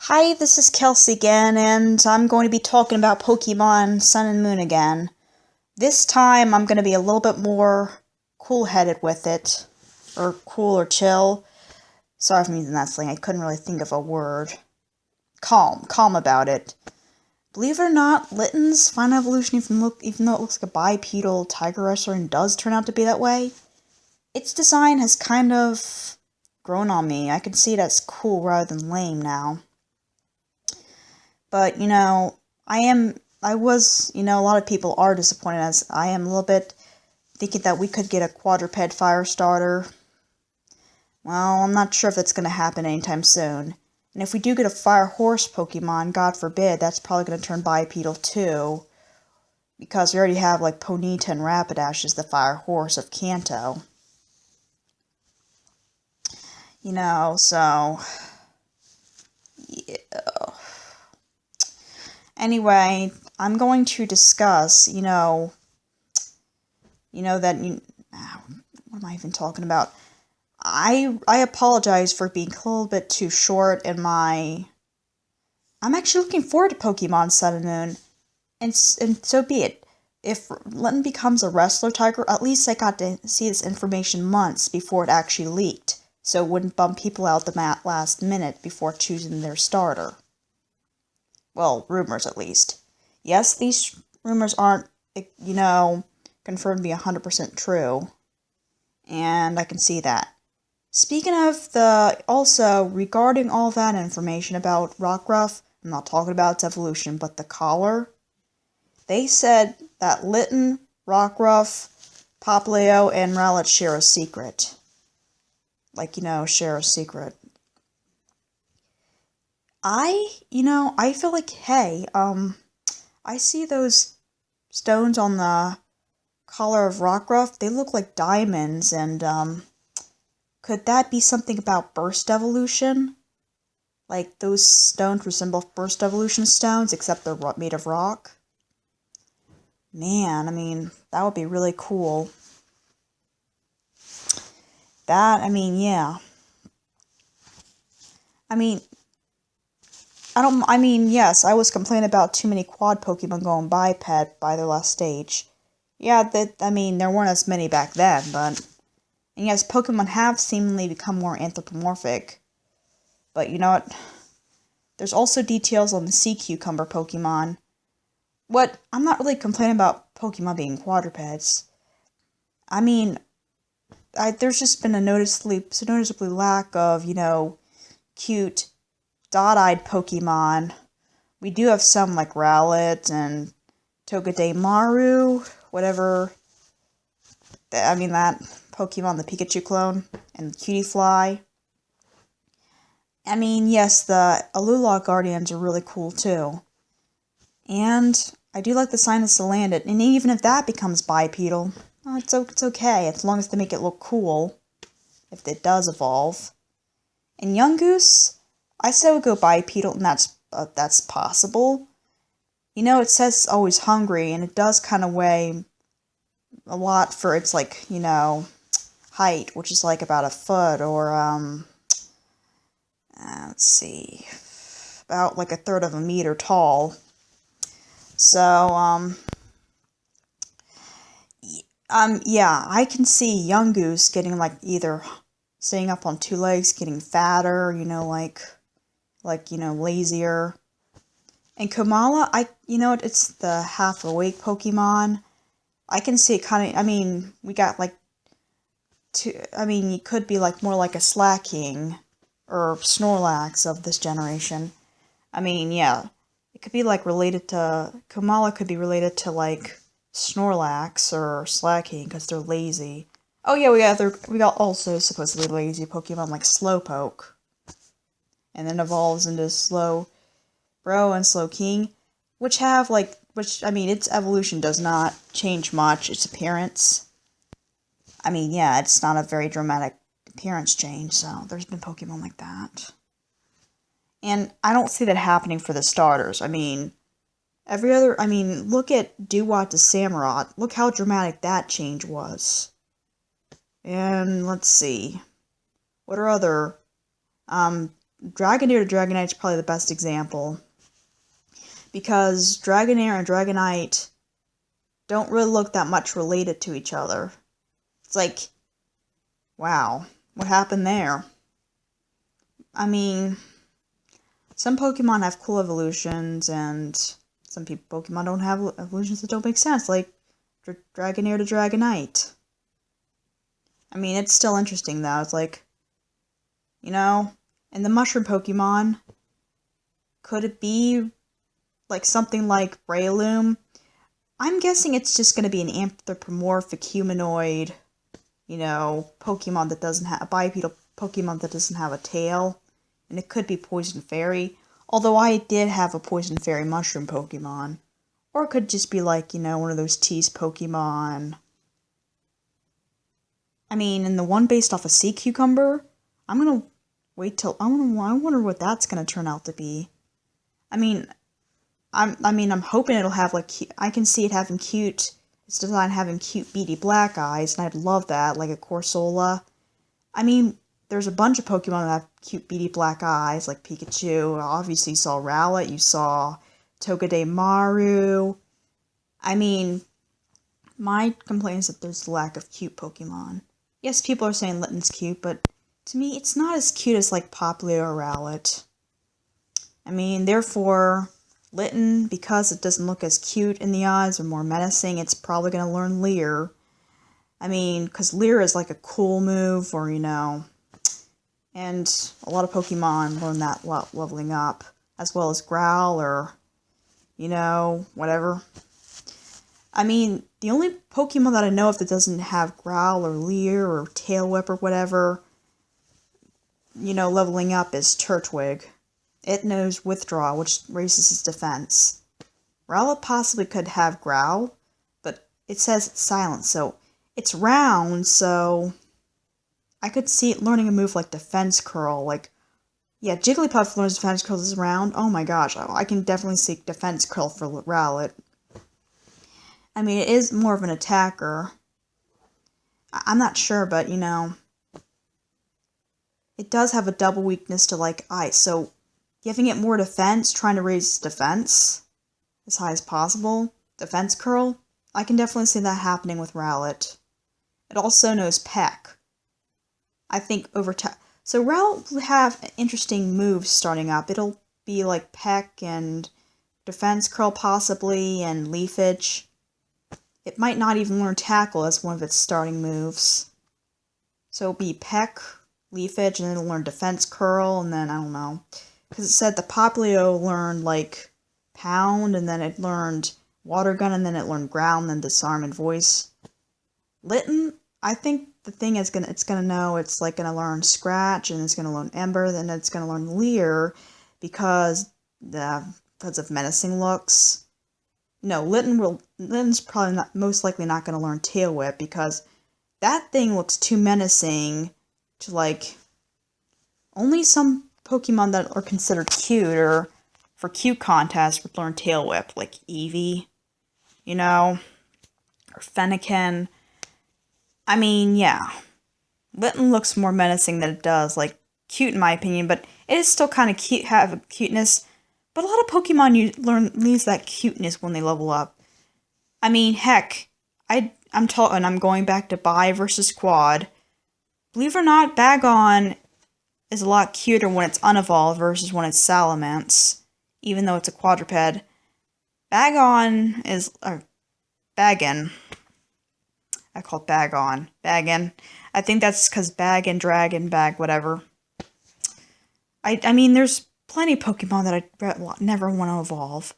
Hi, this is Kelsey again, and I'm going to be talking about Pokemon Sun and Moon again. This time, I'm going to be a little bit more cool-headed with it. Or cool or chill. Sorry if I'm using that slang, I couldn't really think of a word. Calm about it. Believe it or not, Litten's final evolution, even though it looks like a bipedal tiger restaurant does turn out to be that way, its design has kind of grown on me. I can see it as cool rather than lame now. But, a lot of people are disappointed, as I am a little bit, thinking that we could get a quadruped fire starter. Well, I'm not sure if that's going to happen anytime soon. And if we do get a fire horse Pokemon, God forbid, that's probably going to turn bipedal too. Because we already have, Ponyta and Rapidash as the fire horse of Kanto. So... yeah. Anyway, I'm going to discuss, what am I even talking about? I apologize for being a little bit too short in my... I'm actually looking forward to Pokemon Sun and Moon, and so be it. If Litten becomes a wrestler tiger, at least I got to see this information months before it actually leaked, so it wouldn't bum people out the last minute before choosing their starter. Well, rumors at least. Yes, these rumors aren't, confirmed to be 100% true. And I can see that. Speaking of also, regarding all that information about Rockruff, I'm not talking about its evolution, but the collar, they said that Litten, Rockruff, Popplio, and Rowlet share a secret. Share a secret. I feel like, hey, I see those stones on the collar of Rockruff. They look like diamonds, and, could that be something about burst evolution? Like, those stones resemble burst evolution stones, except they're made of rock? Man, that would be really cool. Yeah. Yes, I was complaining about too many quad Pokemon going biped by their last stage. Yeah, there weren't as many back then, but... And yes, Pokemon have seemingly become more anthropomorphic. But you know what? There's also details on the sea cucumber Pokemon. I'm not really complaining about Pokemon being quadrupeds. There's just been a noticeably lack of, cute dot-eyed Pokemon. We do have some like Rowlet and Togedemaru, whatever. That Pokemon, the Pikachu clone, and Cutiefly. Yes, the Alola Guardians are really cool too. And I do like the Sinus Salandit, and even if that becomes bipedal, it's okay, as long as they make it look cool, if it does evolve. And Yungoos, I say would go bipedal, and that's possible. It says it's always hungry, and it does kind of weigh a lot for its, height, which is, about a foot, or, let's see, about, a third of a meter tall. So, yeah, I can see Yungoos getting, either staying up on two legs, getting fatter, lazier. And Komala, it's the half-awake Pokemon. I can see it kind of, we got, you could be, more like a Slacking, or Snorlax of this generation. Yeah, it could be, related to, Komala could be related to, Snorlax or Slacking, because they're lazy. Oh yeah, we got also supposedly lazy Pokemon like Slowpoke. And then evolves into Slowbro and Slowking, which have, its evolution does not change much, its appearance. Yeah, it's not a very dramatic appearance change, so there's been Pokemon like that. And I don't see that happening for the starters. look at Dewott to Samurott. Look how dramatic that change was. And let's see. What are other Dragonair to Dragonite is probably the best example. Because Dragonair and Dragonite don't really look that much related to each other. It's like, wow, what happened there? I mean, some Pokemon have cool evolutions, and some Pokemon don't have evolutions that don't make sense, like Dragonair to Dragonite. I mean, it's still interesting, though. It's like, and the Mushroom Pokemon, could it be like something like Breloom? I'm guessing it's just going to be an anthropomorphic humanoid, Pokemon that doesn't have a bipedal Pokemon that doesn't have a tail, and it could be Poison Fairy. Although I did have a Poison Fairy Mushroom Pokemon, or it could just be like one of those tease Pokemon. I mean, and the one based off a sea cucumber, I'm gonna wait till I wonder what that's gonna turn out to be. I mean, I'm hoping it'll have I can see it having it's designed having cute beady black eyes, and I'd love that, like a Corsola. I mean, there's a bunch of Pokemon that have cute beady black eyes, like Pikachu. Obviously, you saw Rowlet, you saw Togedemaru. I mean, my complaint is that there's a lack of cute Pokemon. Yes, people are saying Litten's cute, but to me, it's not as cute as like Popplio or Rowlet. I mean, therefore, Litten, because it doesn't look as cute in the eyes or more menacing, it's probably going to learn Leer. I mean, because Leer is like a cool move, or and a lot of Pokemon learn that leveling up, as well as Growl, or, whatever. I mean, the only Pokemon that I know of that doesn't have Growl or Leer or Tail Whip or whatever, leveling up is Turtwig. It knows Withdraw, which raises its defense. Rowlet possibly could have Growl, but it says it's silent, so it's round, so I could see it learning a move like Defense Curl. Jigglypuff learns Defense Curl this round. Oh my gosh, I can definitely see Defense Curl for Rowlet. I mean, it is more of an attacker. I'm not sure, but, it does have a double weakness to, ice, so giving it more defense, trying to raise its defense as high as possible, Defense Curl, I can definitely see that happening with Rowlet. It also knows Peck. I think over time. So Rowlet will have interesting moves starting up. It'll be like Peck and Defense Curl possibly, and Leafage. It might not even learn Tackle as one of its starting moves. So it'll be Peck, Leafage, and then it'll learn Defense Curl, and then, I don't know. Because it said the Popplio learned, Pound, and then it learned Water Gun, and then it learned Growl, and then Disarm and Voice. Litten, I think the thing is it's gonna know, it's, gonna learn Scratch, and it's gonna learn Ember, then it's gonna learn Leer, because of menacing looks. No, Litten's probably most likely not going to learn Tail Whip, because that thing looks too menacing to, only some Pokemon that are considered cute, or for cute contests, would learn Tail Whip, like Eevee, or Fennekin. I mean, yeah. Litten looks more menacing than it does, cute in my opinion, but it is still kind of cute, have a cuteness. But a lot of Pokemon lose that cuteness when they level up. I mean, heck, I'm going back to Bi versus Quad. Believe it or not, Bagon is a lot cuter when it's unevolved versus when it's Salamence, even though it's a quadruped. Bagon. I call it Bagon. Bagon. I think that's because Bag and Dragon, Bag, whatever. I mean, there's plenty of Pokemon that I never want to evolve.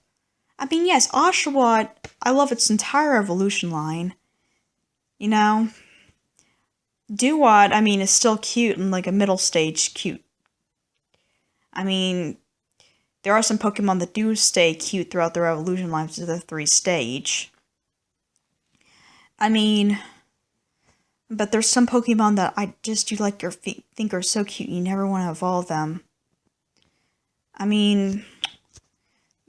I mean, yes, Oshawott, I love its entire evolution line. Duat, I mean, is still cute and a middle stage cute. I mean, there are some Pokemon that do stay cute throughout their evolution lives to the 3 stage. I mean, but there's some Pokemon that you think are so cute you never want to evolve them. I mean,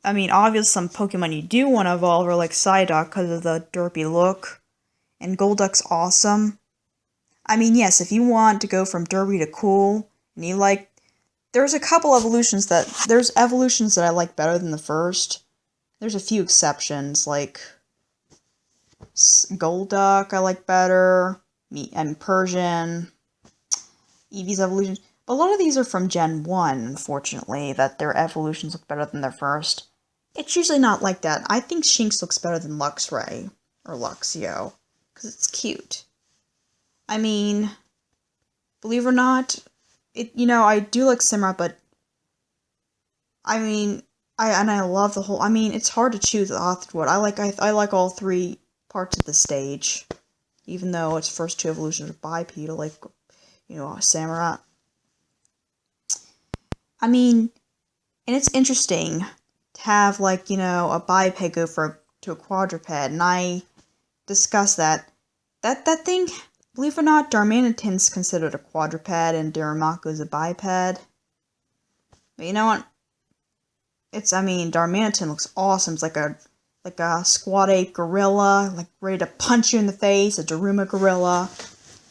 obviously some Pokemon you do want to evolve are like Psyduck because of the derpy look, and Golduck's awesome. I mean, yes, if you want to go from derpy to cool, and there's a couple evolutions there's evolutions that I like better than the first. There's a few exceptions, like Golduck I like better, and Persian, Eevee's evolution. But a lot of these are from Gen 1, unfortunately, that their evolutions look better than their first. It's usually not like that. I think Shinx looks better than Luxray, or Luxio, because it's cute. I mean, believe it or not, I do like Simra, but I mean, I love the whole. I mean, it's hard to choose the Othwood. I like all three parts of the stage, even though its first two evolutions are bipedal, like Samurott. I mean, and it's interesting to have a biped go to a quadruped, and I discussed that thing. Believe it or not, Darmanitan's considered a quadruped and Darumaka's a biped. But you know what? Darmanitan looks awesome. It's like a squat ape gorilla, like ready to punch you in the face, a Daruma gorilla.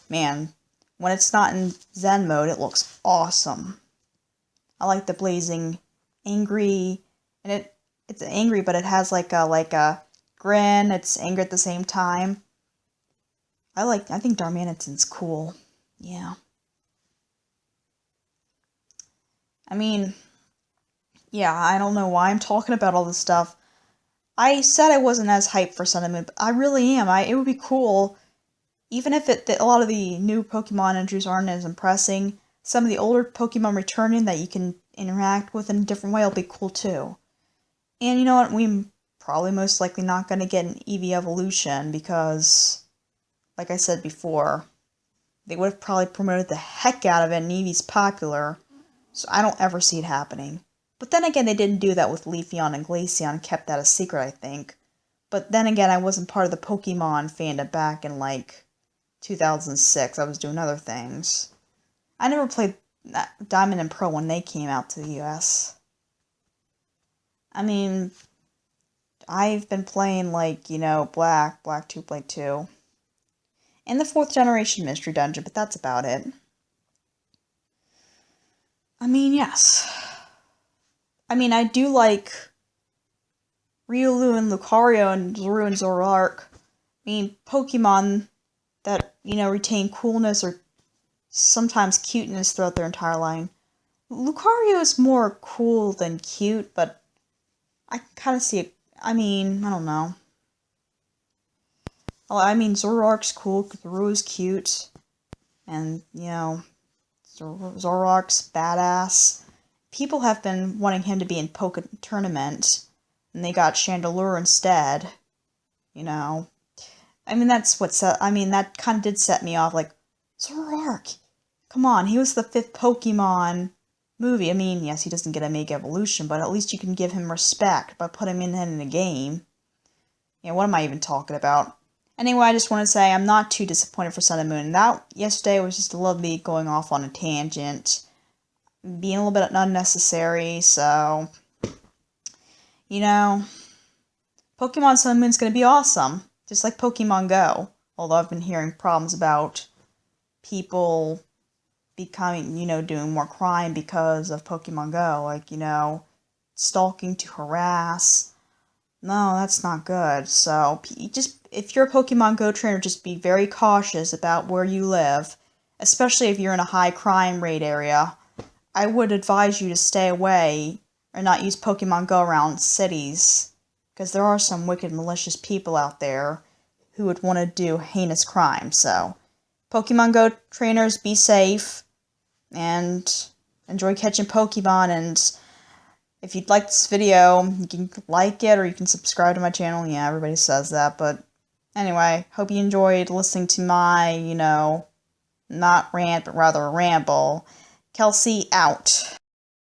Man, when it's not in Zen mode, it looks awesome. I like the blazing angry, and it's angry, but it has like a grin. It's angry at the same time. I think Darmanitan's cool. Yeah. I mean, yeah, I don't know why I'm talking about all this stuff. I said I wasn't as hyped for Sun and Moon, but I really am. It would be cool, even if a lot of the new Pokemon introduced aren't as impressing. Some of the older Pokemon returning that you can interact with in a different way will be cool too. And you know what? We're probably most likely not going to get an Eevee evolution because, like I said before, they would have probably promoted the heck out of it, and Eevee's popular, so I don't ever see it happening. But then again, they didn't do that with Leafeon and Glaceon, kept that a secret, I think. But then again, I wasn't part of the Pokemon fandom back in, 2006. I was doing other things. I never played Diamond and Pearl when they came out to the US. I mean, I've been playing, Black 2, Black 2. And the 4th generation Mystery Dungeon, but that's about it. I mean, yes. I mean, I do like Riolu and Lucario and Zoro and Zoroark. I mean, Pokemon that, retain coolness or sometimes cuteness throughout their entire line. Lucario is more cool than cute, but I kind of see it. I mean, I don't know. Zoroark's cool, Riolu's cute, and, Zoroark's badass. People have been wanting him to be in Poke Tournament, and they got Chandelure instead. That kind of did set me off, Zoroark, come on, he was the 5th Pokemon movie. I mean, yes, he doesn't get a Mega Evolution, but at least you can give him respect by putting him in a game. What am I even talking about? Anyway, I just want to say I'm not too disappointed for Sun and Moon. That yesterday was just a little bit going off on a tangent, being a little bit unnecessary, so, Pokemon Sun and Moon's going to be awesome, just like Pokemon Go, although I've been hearing problems about people becoming, doing more crime because of Pokemon Go, stalking to harass. No, that's not good, so if you're a Pokemon Go trainer, just be very cautious about where you live, especially if you're in a high crime rate area. I would advise you to stay away or not use Pokemon Go around cities, because there are some wicked, malicious people out there who would want to do heinous crimes. So, Pokemon Go trainers, be safe and enjoy catching Pokemon. And if you'd like this video, you can like it or you can subscribe to my channel. Yeah, everybody says that, but anyway, hope you enjoyed listening to my, not rant, but rather ramble. Kelsey out.